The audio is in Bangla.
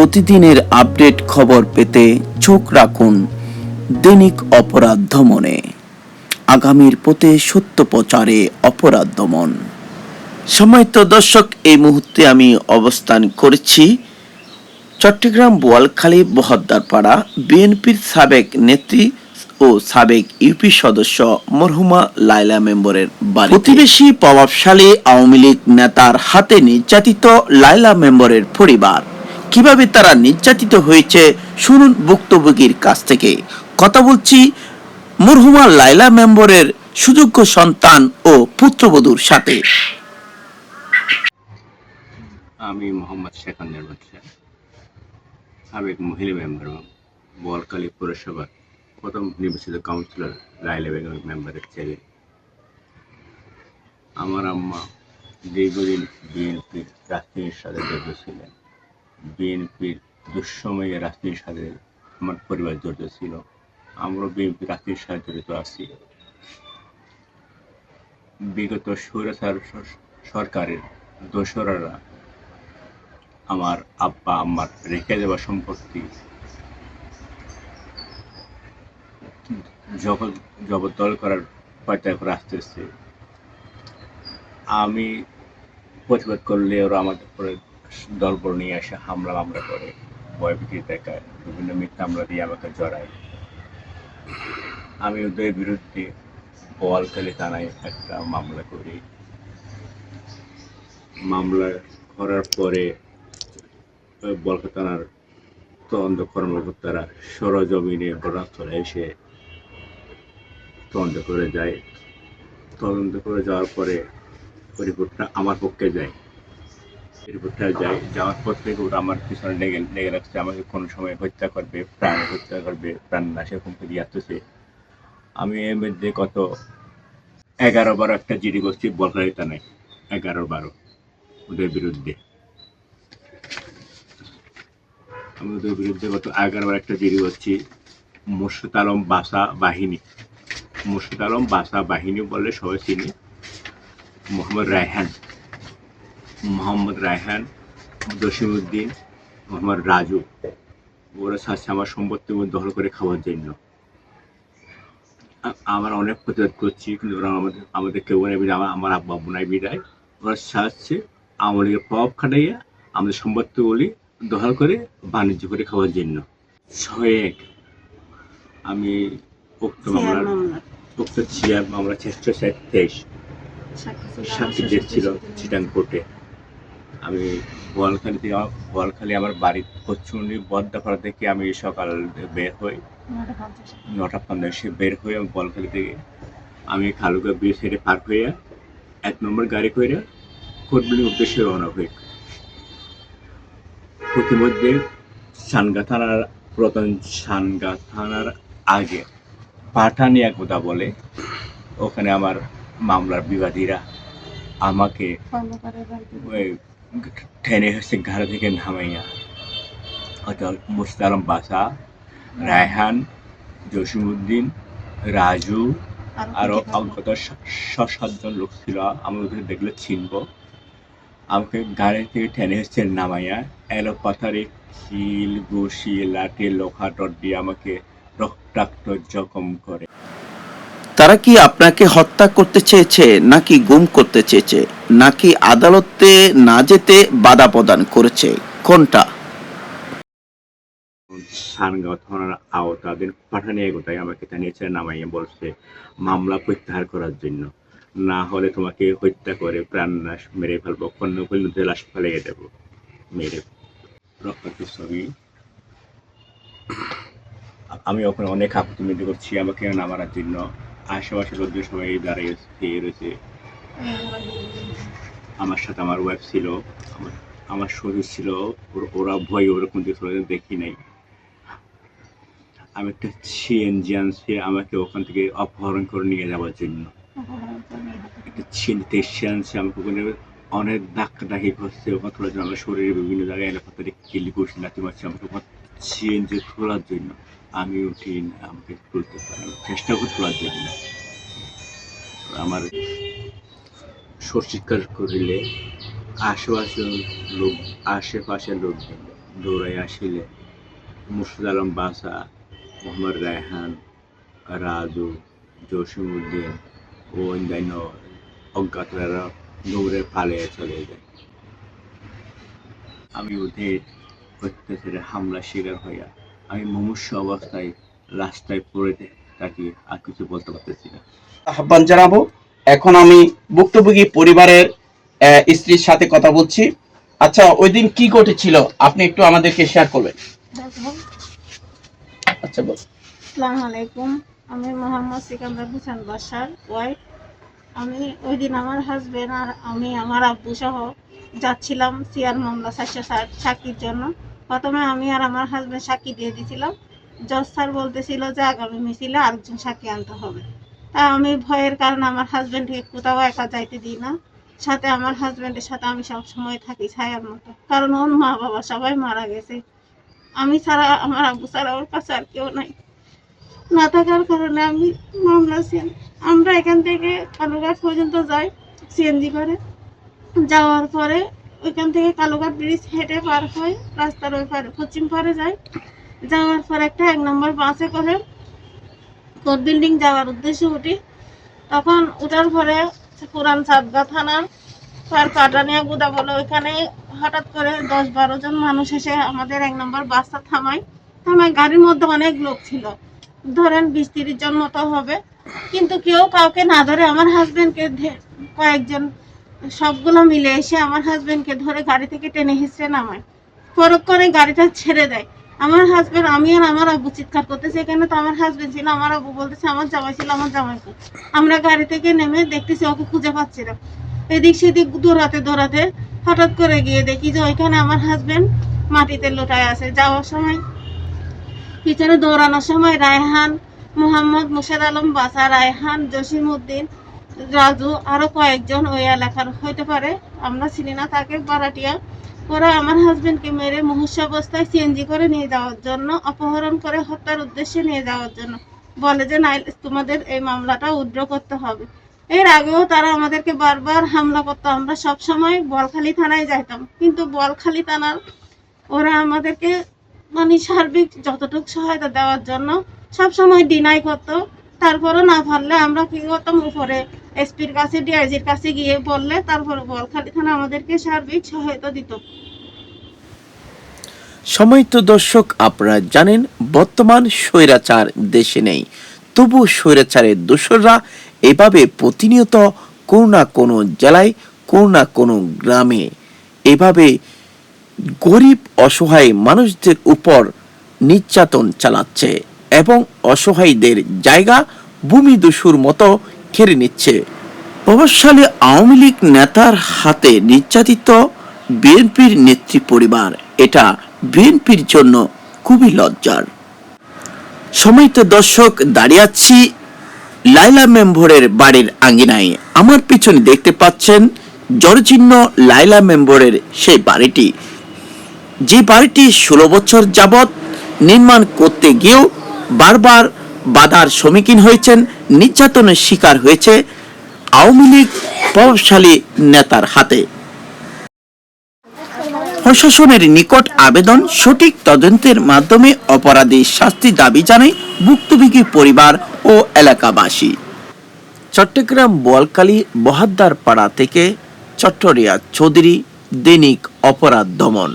প্রতিদিনের আপডেট খবর পেতে চোখ রাখুন দৈনিক অপরাধ দমনে। আগামীর পথে সত্য প্রচারে অপরাধ দমন। সম্মানিত দর্শক, এই মুহূর্তে আমি অবস্থান করেছি চট্টগ্রাম বোয়ালখালী বহদ্দারপাড়া বিএনপির সাবেক নেত্রী ও সাবেক ইউপি সদস্য মরহুমা লায়লা মেম্বরের বাড়ি। প্রতিবেশী প্রভাবশালী আওয়ামী লীগ নেতার হাতে নির্যাতিত লায়লা মেম্বরের পরিবার। কিভাবে তারা নির্যাতিত হয়েছে শুনুন ভুক্তভোগীর কাছ থেকে। কথা বলছি মরহুমা লায়লা মেম্বরের সুযোগ্য সন্তান ও পুত্রবধূর সাথে। আমি মোহাম্মদ শেখান্দের বাচ্চা, সাবেক মহিলা মেম্বার, বোয়ালখালী পৌরসভার প্রথম নির্বাচিত কাউন্সিলর লায়লা বেগম মেম্বারের ছেলে। আমার আম্মা দীর্ঘদিন বিএনপির রাজনীতির সাথে জড়িত ছিলেন। বিএনপির দুঃসময়ে রাজনীতির সাথে আমার পরিবার জড়িত ছিল। আমরাও বিএনপির রাজনীতির সাথে জড়িত আছি। বিগত স্বৈরাচার সরকারের দোসররা আমার আব্বা আম্মার রেখে দেওয়া সম্পত্তি জবরদখল করার প্রত্যয় করে আসতেছে। আমি প্রতিবাদ করলে ওরা আমাদের উপরে দলবল নিয়ে এসে হামলা করে ভয়ভীতি দেখায়, বিভিন্ন মিথ্যা হামলা দিয়ে আমাকে জড়ায়। আমি ওদের বিরুদ্ধে বোয়ালখালী থানায় একটা মামলা করি। মামলা করার পরে বোয়ালখালী থানার তদন্ত কর্মকর্তারা সরজমিনে ঘটনাস্থলে এসে তদন্ত করে যায়। তদন্ত করে যাওয়ার পরে রিপোর্টটা আমার পক্ষে যায়। রিপোর্টটা যাওয়ার পর থেকে ওরা আমার পিছনে লেগে রাখছে, আমাকে কোনো সময় হত্যা করবে, প্রাণ নাশের হুমকি দিয়ে আসতেছে। আমি এর মধ্যে গত 11-12 একটা জিডি করছি বোয়ালখালী থানায়, 11-12 ওদের বিরুদ্ধে। আমি ওদের বিরুদ্ধে গত 11-12 একটা জিডি করছি। মুর্শিদ আলম বাসা বাহিনী বলে সবাই চিনি। মোহাম্মদ রায়হান, জসিমউদ্দিন, মোহাম্মদ রাজু, ওরা চাচ্ছে আমার সম্পত্তি দখল করে খাওয়ার জন্য। আমরা অনেক প্রতিবাদ করছি, কিন্তু ওরা আমাদের কেউ নেই, আমার আব্বা আব্বু নাই বিদায় ওরা চাচ্ছে আমাদের প্রভাব খাটাইয়া আমাদের সম্পত্তিগুলি দখল করে বাণিজ্য করে খাওয়ার জন্য। 6-1 আমি উক্ত মামলা 623 সাক্ষী ডেট ছিল চিটাং কোর্টে। আমি বোয়ালখালী আমার বাড়ির পশ্চিমী বদ্দাপাড়া থেকে আমি সকাল বের হই 9:50 বের হয়ে আমি বোয়ালখালী থেকে আমি খালুকা ব্রিজ হেঁটে পার হইয়া 1 নম্বর গাড়ি করে কোর্টবিলির উদ্দেশ্যে রওনা হই। প্রতিমধ্যে সানগা থানার আগে পাঠানিয়া কোথা বলে, ওখানে আমার মামলার বিবাদীরা আমাকে টেনে হচ্ছে ঘাড় থেকে নামাইয়া মুর্শিদ আলম বাসা, রায়হান, জসিমউদ্দিন, রাজু আরো অজ্ঞাত 6-7 জন লোক ছিল। আমি ওদের দেখলে চিনব। আমাকে গাড়ি থেকে টেনে হচ্ছে নামাইয়া এলোপাথারি খিল, ঘুষি, লাঠি, লোহা রড দিয়ে আমাকে রক্তাক্ত জখম করে। তারা কি আপনাকে হত্যা করতে চেয়েছে, নাকি গুম করতে চেয়েছে, নাকি আদালতে না যেতে বাধা প্রদান করেছে? কোনটা? সানগাঁও থানার আওতাধীন পাঠানিয়া গোটায় আমাকে নিচে নামাইয়া বলছে মামলা প্রত্যাহার করার জন্য, না হলে তোমাকে হত্যা করে প্রাণনাশ মেরে ফেলবো, নদীতে লাশ ফেলিয়ে দেবো, মেরে রক্তাক্ত ছবি। আমি ওখানে অনেক আপত্তি মিনতি করছি আমাকে নামানোর জন্য। আশেপাশে লোকজন সবাই দাঁড়িয়ে রয়েছে। আমার সাথে আমার ওয়াইফ ছিল, আমার শরীর ছিল। ওরা ভয় ওরকম দেখি নাই। আমি একটা সিএনজি আনছি আমাকে ওখান থেকে অপহরণ করে নিয়ে যাওয়ার জন্য। একটা সিএনজি আনছি আমাকে ওখানে অনেক ধাক্কাধাক্কি করছে, ওখানে তোলার জন্য। আমার শরীরে বিভিন্ন জায়গায় এলাকাতে কিলি করছি, লাঠি মারছি আমাকে সিএনজি তোলার জন্য। আমি উঠি না, আমাকে তুলতে পারি, চেষ্টা করে তোলার জন্য। আমার স্বস্বীকার করিলে আশেপাশের লোক দৌড়াই আসিলে মুর্শিদ আলম বাসা, মোহাম্মদ রায়হান, রাজু, জসিমউদ্দিন ও অন্যান্য অজ্ঞাতরা দৌড়ে পালিয়ে চলে যায়। আমি ওদের অত্যাচারে হামলা শিকার হইয়া আমি মুমূর্ষু অবস্থায় রাস্তায় পড়ে থাকি, আর কিছু বলতে পারতেছি না। আহ্বান জানাবো। এখন আমি ভুক্তভোগী পরিবারের স্ত্রীর সাথে কথা বলছি। আচ্ছা, ওই দিন কি ঘটেছিল আপনি একটু আমাদেরকে শেয়ার করবেন? আচ্ছা বল। আসসালামু আলাইকুম, আমি মোহাম্মদ সিকান্দার হোসেন বাসার ওয়াইফ। আমি ওই দিন আমার হাজবেন্ড আর আমি আমার আব্বু সহ যাচ্ছিলাম সিআর মামলা সাক্ষীর জন্য। প্রথমে আমি আর আমার হাজবেন্ড সাক্ষী দিয়ে দিয়েছিলাম। জজ স্যার বলতেছিল যে আগামী মিছিলে আরেকজন সাক্ষী আনতে হবে। তাই আমি ভয়ের কারণে আমার হাজবেন্ডকে কোথাও একা যাইতে দিই না। সাথে আমার হাজবেন্ডের সাথে আমি সব সময় থাকি ছায়ার মতো, কারণ ওর মা বাবা সবাই মারা গেছে। আমি ছাড়া, আমার আব্বু ছাড়া ওর কাছে আর কেউ নাই। না থাকার কারণে আমি মামলা আমরা এখান থেকে কালুঘাট পর্যন্ত যাই সিএনজি করে। যাওয়ার পরে ওইখান থেকে কালুঘাট ব্রিজ হেঁটে পার হয়ে রাস্তার ওই পারে পশ্চিম পারে যাই। যাওয়ার পর একটা 1 নম্বর বাসে করে কোর্ট বিল্ডিং যাওয়ার উদ্দেশ্যে উঠি। তখন ওঠার পরে পুরান চাঁদগাঁ থানার পার কাটানিয়া গুদা বলে ওইখানে হঠাৎ করে 10-12 জন মানুষ এসে আমাদের 1 নম্বর বাসটা থামায়। গাড়ির মধ্যে অনেক লোক ছিল, ধরেন 20-30 জন মতো হবে, কিন্তু কেউ কাউকে না ধরে আমার হাজবেন্ডকে কয়েকজন সবগুলো মিলে এসে আমার হাজবেন্ডকে ধরে গাড়ি থেকে টেনে হিঁচড়ে নামায়। পরক করে গাড়িটা ছেড়ে দেয়। আমার হাজবেন্ড, আমি আর আমার আব্বু চিৎকার করতেছে, এখানে তো আমার হাজবেন্ড ছিল, আমার আব্বু বলতেছে আমার জামাই ছিল, আমার জামাইকে। আমরা গাড়ি থেকে নেমে দেখতেছি ওকে খুঁজে পাচ্ছি না। এদিক সেদিক দৌড়াতে হঠাৎ করে গিয়ে দেখি যে ওইখানে আমার হাজবেন্ড মাটিতে লোটায় আছে। যাওয়ার সময় পিছনে দৌড়ানোর সময় রায়হান, মোহাম্মদ মুর্শিদ আলম বাসা, রায়হান, জসিমউদ্দিন, রাজু আরো কয়েকজন ওই এলাকার হইতে পারে, আমরা চিনি না তাকে, বারাটিয়া। ওরা আমার হাজবেন্ডকে মেরে মুমূর্ষু অবস্থায় সিএনজি করে নিয়ে যাওয়ার জন্য, অপহরণ করে হত্যার উদ্দেশ্যে নিয়ে যাওয়ার জন্য বলে যে নাই তোমাদের এই মামলাটা উইথড্র করতে হবে। এর আগেও তারা আমাদেরকে বারবার হামলা করতো। আমরা সব সময় বলখালী থানায় যাইতাম, কিন্তু বলখালী থানার ওরা আমাদেরকে মানে সার্বিক যতটুকু সহায়তা দেওয়ার জন্য সবসময় ডিনাই করতো। তারপরও না পারলে আমরা কি করতাম, উপরে এসপির কাছে, ডিআইজির কাছে গিয়ে বললে তারপরে বলখালী থানা আমাদেরকে সার্বিক সহায়তা দিত। সময়ত দর্শক, আপনারা জানেন বর্তমান স্বৈরাচার দেশে নেই, তবু স্বৈরাচারের দোসররা এভাবে প্রতিনিয়ত কোনো না কোনো জেলায়, কোনো না কোনো গ্রামে এভাবে গরিব অসহায় মানুষদের উপর নির্যাতন চালাচ্ছে এবং অসহায়দের জায়গা ভূমিদস্যুর মতো কেড়ে নিচ্ছে। প্রভাবশালী আওয়ামী লীগ নেতার হাতে নির্যাতিত বিএনপির নেত্রী পরিবার, এটা বিএনপির জন্য খুবই লজ্জার। সময়ত দর্শক, দাঁড়িয়ে আছি লাইলা মেম্বরের বাড়ির আঙ্গিনায়। আমার পিছনে দেখতে পাচ্ছেন জর্জীর্ণ লাইলা মেম্বরের সেই বাড়িটি, যে বাড়িটি 16 বছর যাবৎ নির্মাণ করতে গিয়েও বারবার বাধার সম্মুখীন হয়েছেন, নির্যাতনের শিকার হয়েছে আওয়ামী লীগ প্রভাবশালী নেতার হাতে। প্রশাসনের নিকট আবেদন, সঠিক তদন্তের মাধ্যমে অপরাধীর শাস্তি দাবি জানায় ভুক্তভোগী পরিবার ও এলাকাবাসী। চট্টগ্রাম বোয়ালখালী বহাদ্দার পাড়া থেকে চট্টরিয়া চৌধুরী, দৈনিক অপরাধ দমন।